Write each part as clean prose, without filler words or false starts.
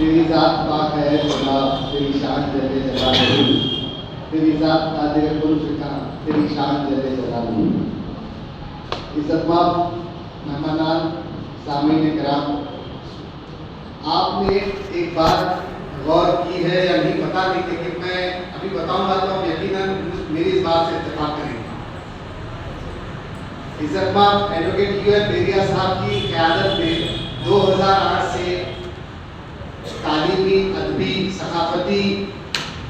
तेरी जात पाक है खुदा, तेरी शान जले जलालू। तेरी जात कादिर कुल फिका, तेरी शान जले जलालू। इज़्ज़तमाब मेहमानान, सामीन किराम, आपने एक बात गौर की है या नहीं पता नहीं, लेकिन मैं अभी बताऊंगा तो आप यकीनन मेरी इस बात से इत्तेफाक करेंगे। इज़्ज़तमाब एडवोकेट यूएन बेरिया साहब की क़यादत में 2008 से तालीमी, अदबी, सकाफती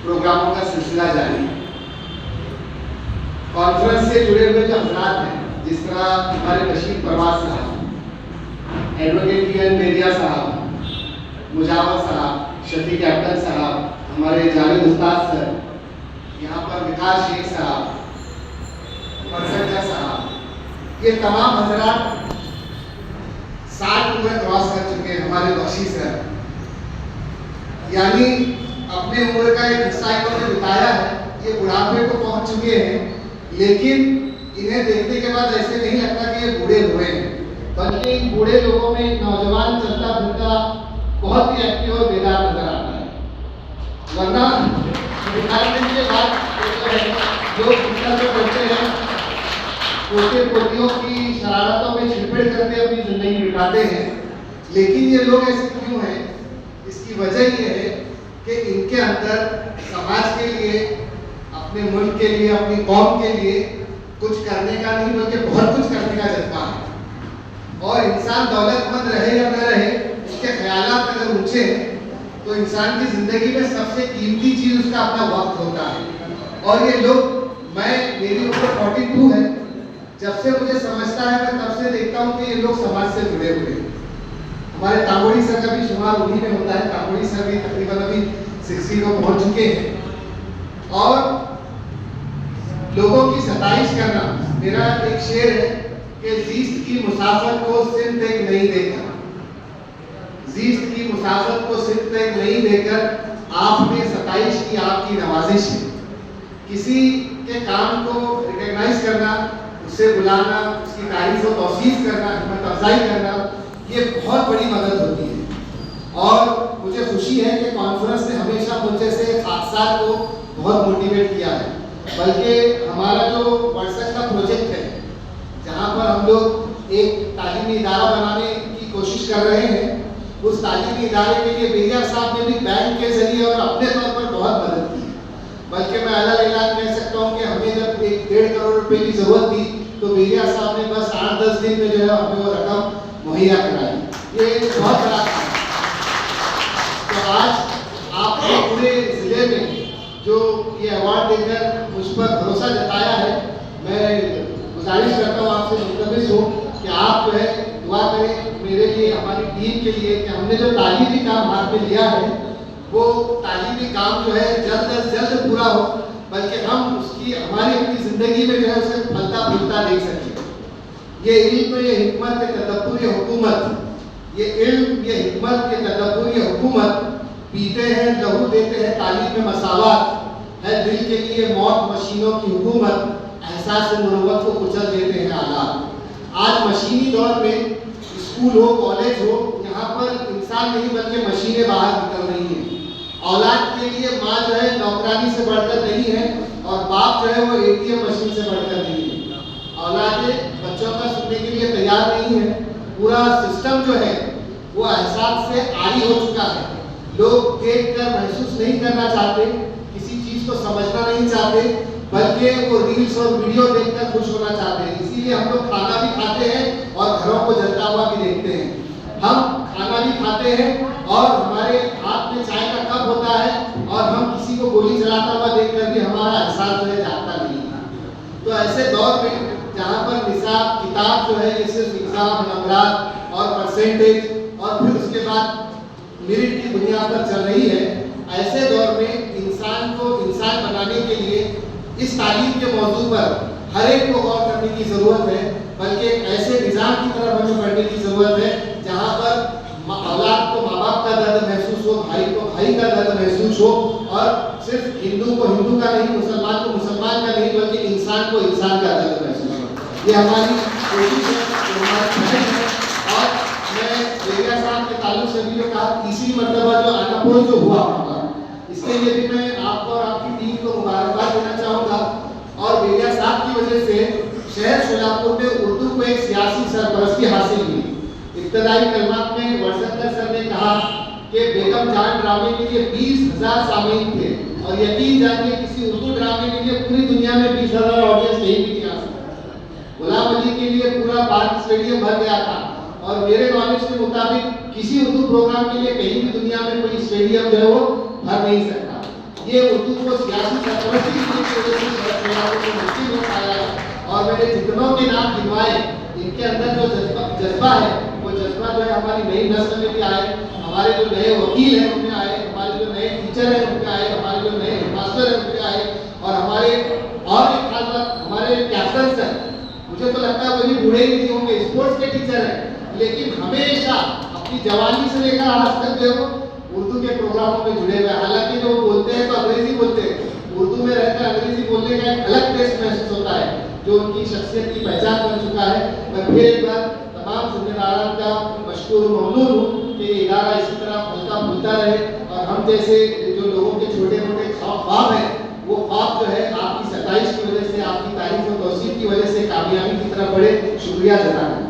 प्रोग्रामों का सिलसिला जारी है। कॉन्फ्रेंस से जुड़े हुए जो हजरात हैं, जिस तरह हमारे बशीर परवाज साहब, एडवोकेट यूएन बेरिया साहब, मुजावर साहब, शफी कैप्टन साहब, हमारे जावेद उस्ताद सर, यहाँ पर विकास शेख साहब, परसंजा साहब, ये तमाम हजरात 60 उम्र क्रॉस कर चुके हैं। हमारे बख्शी सर यानी अपने उम्र का एक हिस्सा इन्होंने बिताया है, ये बुढ़ापे को पहुंच चुके हैं, लेकिन इन्हें देखने के बाद ऐसे नहीं लगता कि ये बूढ़े हुए हैं, बल्कि इन बूढ़े लोगों में एक नौजवान चलता फिरता बहुत ही एक्टिव और बेदार नजर आता है। वरना रिटायरमेंट के बाद जो करते हैं, पोते पोतियों की शरारतों में छिड़पेड़ करके अपनी जिंदगी बिताते हैं, लेकिन ये लोग ऐसे क्यों हैं? इसकी वजह ये है कि इनके अंदर समाज के लिए, अपने मुल्क के लिए, अपनी कौम के लिए कुछ करने का नहीं बल्कि बहुत कुछ करने का जज्बा है। और इंसान दौलतमंद रहे या न रहे, उसके ख्यालात अगर ऊंचे हैं तो इंसान की जिंदगी में सबसे कीमती चीज उसका अपना वक्त होता है। और ये लोग, मेरी उम्र 42 है, जब से मुझे समझता है मैं तब से देखता हूँ कि ये लोग समाज से जुड़े हुए हैं। हमारे तांगोड़ी सर का भी शुमार उन्हीं में होता है। तांगोड़ी सर भी तकरीबन अभी 60 को पहुंच चुके हैं। और लोगों की सताइश करना, मेरा एक शेर है कि जीस्त की मुसाफत को सिमत एक नहीं देकर, जीस्त की मुसाफत को सिमत एक नहीं देकर आपने सताइश की, आपकी नवाजिश है। किसी के काम को रिकॉग्नाइज करना, उसे बुलाना, उसकी तारीफ और तौसीफ करना, हिम्मत अफजाई करना, ये बहुत बड़ी मदद होती है। और मुझे खुशी है कि कॉन्फ्रेंस ने हमेशा मुझ जैसे खाकसार को बहुत मोटिवेट किया है। बल्कि हमारा जो व्हाट्सएप का प्रोजेक्ट है, जहाँ पर हम लोग एक तालीमी इदारा बनाने की कोशिश कर रहे हैं, उस तालीमी इदारे के लिए बेरिया साहब ने भी बैंक के जरिए और अपने तौर पर बहुत मदद की है। बल्कि मैं अलग ऐलान कह सकता हूँ कि हमें जब 1.5 करोड़ रुपए की जरूरत थी तो बेरिया साहब ने बस 8-10 दिन में जो है हमें वो रकम मुहैया कराई। ये बहुत बड़ा काम है। तो आज आपने पूरे जिले में जो ये अवार्ड देकर मुझ पर भरोसा जताया है, मैं गुजारिश करता हूँ आपसे, मुल्तमिस हूँ कि आप जो है दुआ करें मेरे लिए, हमारी टीम के लिए, कि हमने जो तालीमी काम हाथ में लिया है वो तालीमी काम जो है जल्द अज जल्द पूरा हो, बल्कि हम उसकी हमारी अपनी जिंदगी में जो है उसे फलता फूलता देख सकें। ये इल्म, ये हिकमत, ये तदब्बुर, ये हुकूमत, ये इल्म, ये हिकमत, ये तदब्बुर, ये हुकूमत, पीते हैं लहू देते हैं तालीम में मसावत, है दिल के लिए मौत मशीनों की हुकूमत, एहसास मुरुव्वत को कुचल देते हैं आलात। आज मशीनी दौर में स्कूल हो, कॉलेज हो, यहाँ पर इंसान नहीं बल्कि मशीनें बाहर निकल रही हैं। औलाद के लिए माँ जो है नौकरानी से बढ़कर नहीं है, और बाप जो है वो ATM मशीन से बढ़कर नहीं है। औलादें बच्चों का सुनने के लिए तैयार नहीं है। पूरा सिस्टम जो है वो एहसास से आरी हो चुका है। लोग देखकर महसूस नहीं करना चाहते, किसी चीज को समझना नहीं चाहते, बल्कि वो रील्स और वीडियो देखकर खुश होना चाहते हैं। इसीलिए हम लोग खाना भी खाते हैं और घरों को जलता हुआ भी देखते हैं। हम खाना भी खाते हैं और हमारे हाथ में चाय का कप होता है, और हम किसी को गोली चलाता हुआ देखकर भी हमारा एहसास जो है जागता नहीं है। तो ऐसे दौर में जहाँ पर निसाब किताब जो है ये सिर्फ एग्जाम, नंबरात और परसेंटेज और फिर उसके बाद मेरिट की बुनियाद पर चल रही है, ऐसे दौर में इंसान को इंसान बनाने के लिए इस तालीम के मौजू पर हर एक को गौर करने की जरूरत है, बल्कि एक ऐसे निज़ाम की तरफ हमें बढ़ने की जरूरत है जहाँ पर औलाद को माँ बाप का दर्द महसूस हो, भाई को भाई का दर्द महसूस हो, और सिर्फ हिंदू को हिंदू का नहीं, मुसलमान को मुसलमान का नहीं, बल्कि इंसान को इंसान का दर्द महसूस हो। ये हमारी कोशिश है, हमारा प्रयास है। और मैं बेरिया साहब के ताल्लुक से सभी ने कहा तीसरी मर्तबा जो अनअपोज जो हुआ होगा, इसके लिए भी मैं आपको और आपकी टीम को मुबारकबाद देना चाहूँगा। और बेलिया साहब की वजह से शहर शोलापुर में उर्दू को एक सियासी सरपरस्ती हासिल हुई। इब्तदाई कलमात में वर्षंकर सर ने कहा कि बेगम जान ड्रामे के लिए 20,000 सामीन थे, और यकीन जानिए किसी उर्दू ड्रामे के लिए पूरी दुनिया में 20,000 ऑडियंस नहीं भी थी आ सकता। गुलाम अली के लिए पूरा पार्क स्टेडियम भर गया था, और मेरे नॉलेज के मुताबिक किसी उर्दू प्रोग्राम के लिए कहीं भी दुनिया में कोई स्टेडियम जो है वो भर नहीं सकता। ये उर्दू को सियासी सरपरस्ती की वजह से मुश्किल हो पाया है। और मैंने जितनों के नाम गिनवाए, इनके अंदर जो जज्बा है, वो जज्बा जो है हमारी नई नस्ल में भी आए, हमारे जो नए वकील हैं उनमें आए, हमारे जो नए टीचर हैं उनमें आए, हमारे जो नए मास्टर हैं उनमें आए, और हमारे और एक खास बात हमारे कैप्टन सर, मुझे तो लगता है वो भी बूढ़े ही नहीं होंगे, स्पोर्ट्स के टीचर हैं, लेकिन हमेशा अपनी जवानी से लेकर आज तक जो उर्दू के प्रोग्रामों में जुड़े हुए। हालांकि जो बोलते हैं तो अंग्रेजी बोलते हैं, उर्दू में रहकर अंग्रेजी बोलने का एक अलग टेस्ट महसूस होता है, जो उनकी शख्सियत की पहचान बन चुका है। मैं फिर एक बार तमाम जिम्मेदारान का मशकूर ममनून हूँ कि इदारा इसी तरह फलता फूलता रहे, और हम जैसे जो लोगों के छोटे मोटे ख्वाब हैं, वो ख्वाब जो है आपकी सताइश की वजह से, आपकी तारीफ और तौसीफ की वजह से कामयाबी की तरफ बढ़े। शुक्रिया जनाब।